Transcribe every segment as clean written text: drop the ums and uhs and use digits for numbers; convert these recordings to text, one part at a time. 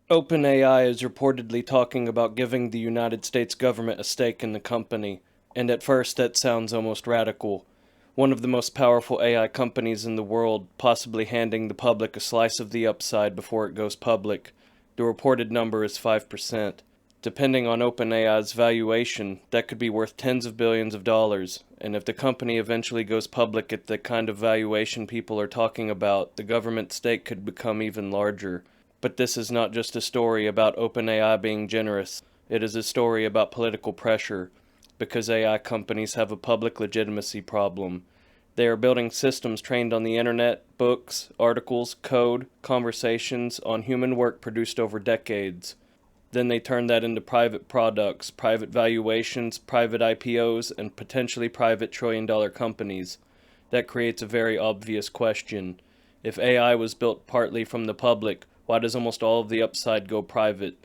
OpenAI is reportedly talking about giving the United States government a stake in the company, and at first that sounds almost radical. One of the most powerful AI companies in the world possibly handing the public a slice of the upside before it goes public. The reported number is 5%. Depending on OpenAI's valuation, that could be worth tens of billions of dollars, and if the company eventually goes public at the kind of valuation people are talking about, the government stake could become even larger. But this is not just a story about OpenAI being generous. It is a story about political pressure, because AI companies have a public legitimacy problem. They are building systems trained on the internet, books, articles, code, conversations, on human work produced over decades. Then they turn that into private products, private valuations, private IPOs, and potentially private trillion-dollar companies. That creates a very obvious question. If AI was built partly from the public, why does almost all of the upside go private?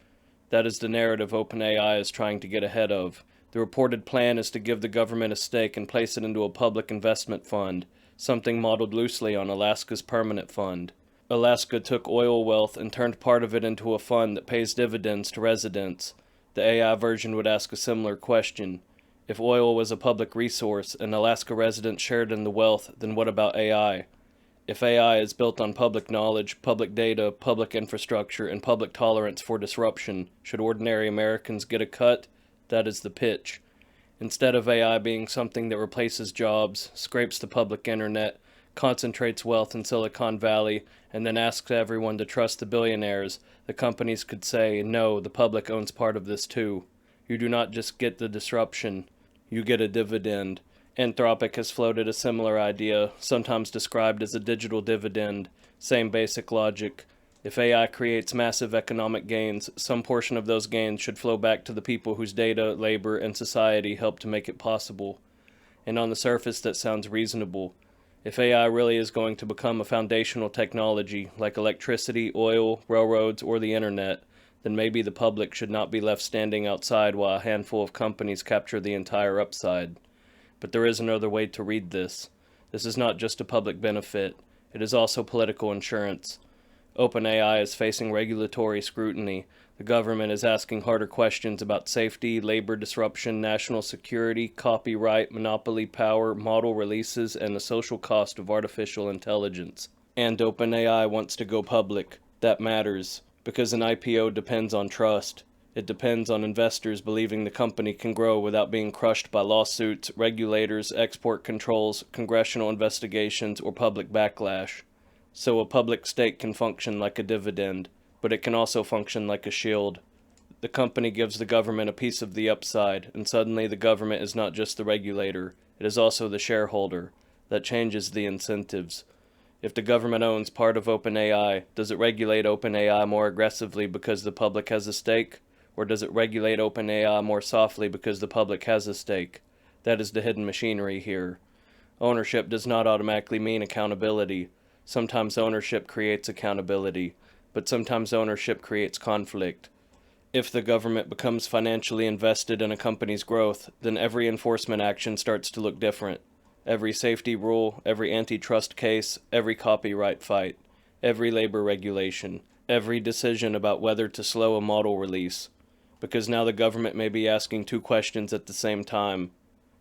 That is the narrative OpenAI is trying to get ahead of. The reported plan is to give the government a stake and place it into a public investment fund, something modeled loosely on Alaska's permanent fund. Alaska took oil wealth and turned part of it into a fund that pays dividends to residents. The AI version would ask a similar question. If oil was a public resource and Alaska residents shared in the wealth, then what about AI? If AI is built on public knowledge, public data, public infrastructure, and public tolerance for disruption, should ordinary Americans get a cut? That is the pitch. Instead of AI being something that replaces jobs, scrapes the public internet, concentrates wealth in Silicon Valley, and then asks everyone to trust the billionaires, the companies could say, no, the public owns part of this too. You do not just get the disruption, you get a dividend. Anthropic has floated a similar idea, sometimes described as a digital dividend. Same basic logic. If AI creates massive economic gains, some portion of those gains should flow back to the people whose data, labor, and society help to make it possible. And on the surface, that sounds reasonable. If AI really is going to become a foundational technology, like electricity, oil, railroads, or the internet, then maybe the public should not be left standing outside while a handful of companies capture the entire upside. But there is another way to read this. This is not just a public benefit, it is also political insurance. OpenAI is facing regulatory scrutiny. The government is asking harder questions about safety, labor disruption, national security, copyright, monopoly power, model releases, and the social cost of artificial intelligence. And OpenAI wants to go public. That matters, because an IPO depends on trust. It depends on investors believing the company can grow without being crushed by lawsuits, regulators, export controls, congressional investigations, or public backlash. So a public stake can function like a dividend, but it can also function like a shield. The company gives the government a piece of the upside, and suddenly the government is not just the regulator, it is also the shareholder. That changes the incentives. If the government owns part of OpenAI, does it regulate OpenAI more aggressively because the public has a stake? Or does it regulate OpenAI more softly because the public has a stake? That is the hidden machinery here. Ownership does not automatically mean accountability. Sometimes ownership creates accountability, but sometimes ownership creates conflict. If the government becomes financially invested in a company's growth, then every enforcement action starts to look different. Every safety rule, every antitrust case, every copyright fight, every labor regulation, every decision about whether to slow a model release. Because now the government may be asking two questions at the same time.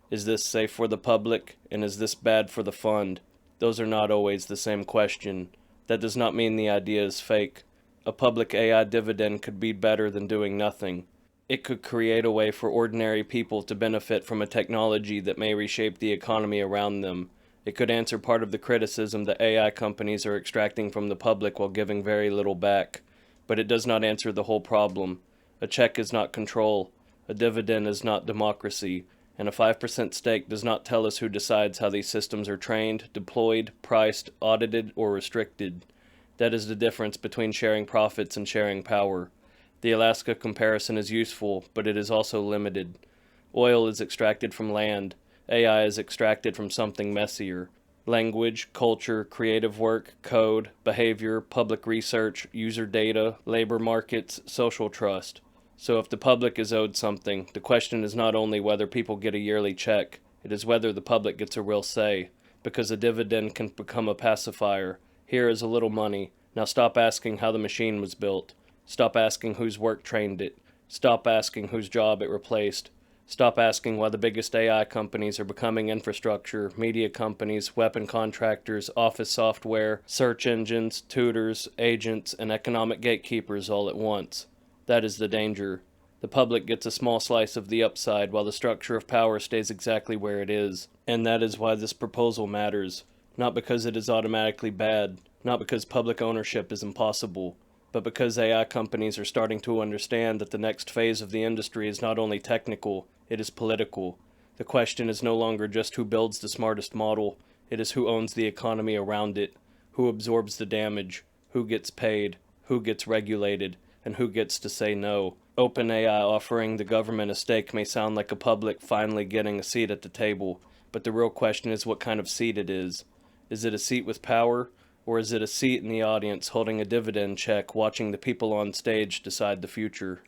Is this safe for the public, and is this bad for the fund? Those are not always the same question. That does not mean the idea is fake. A public AI dividend could be better than doing nothing. It could create a way for ordinary people to benefit from a technology that may reshape the economy around them. It could answer part of the criticism that AI companies are extracting from the public while giving very little back. But it does not answer the whole problem. A check is not control. A dividend is not democracy. And a 5% stake does not tell us who decides how these systems are trained, deployed, priced, audited, or restricted. That is the difference between sharing profits and sharing power. The Alaska comparison is useful, but it is also limited. Oil is extracted from land. AI is extracted from something messier. Language, culture, creative work, code, behavior, public research, user data, labor markets, social trust. So if the public is owed something, the question is not only whether people get a yearly check, it is whether the public gets a real say, because a dividend can become a pacifier. Here is a little money. Now stop asking how the machine was built. Stop asking whose work trained it. Stop asking whose job it replaced. Stop asking why the biggest AI companies are becoming infrastructure, media companies, weapon contractors, office software, search engines, tutors, agents, and economic gatekeepers all at once. That is the danger. The public gets a small slice of the upside while the structure of power stays exactly where it is. And that is why this proposal matters. Not because it is automatically bad, not because public ownership is impossible, but because AI companies are starting to understand that the next phase of the industry is not only technical, it is political. The question is no longer just who builds the smartest model, it is who owns the economy around it, who absorbs the damage, who gets paid, who gets regulated, and who gets to say no. OpenAI offering the government a stake may sound like a public finally getting a seat at the table, but the real question is what kind of seat it is. Is it a seat with power, or is it a seat in the audience holding a dividend check watching the people on stage decide the future?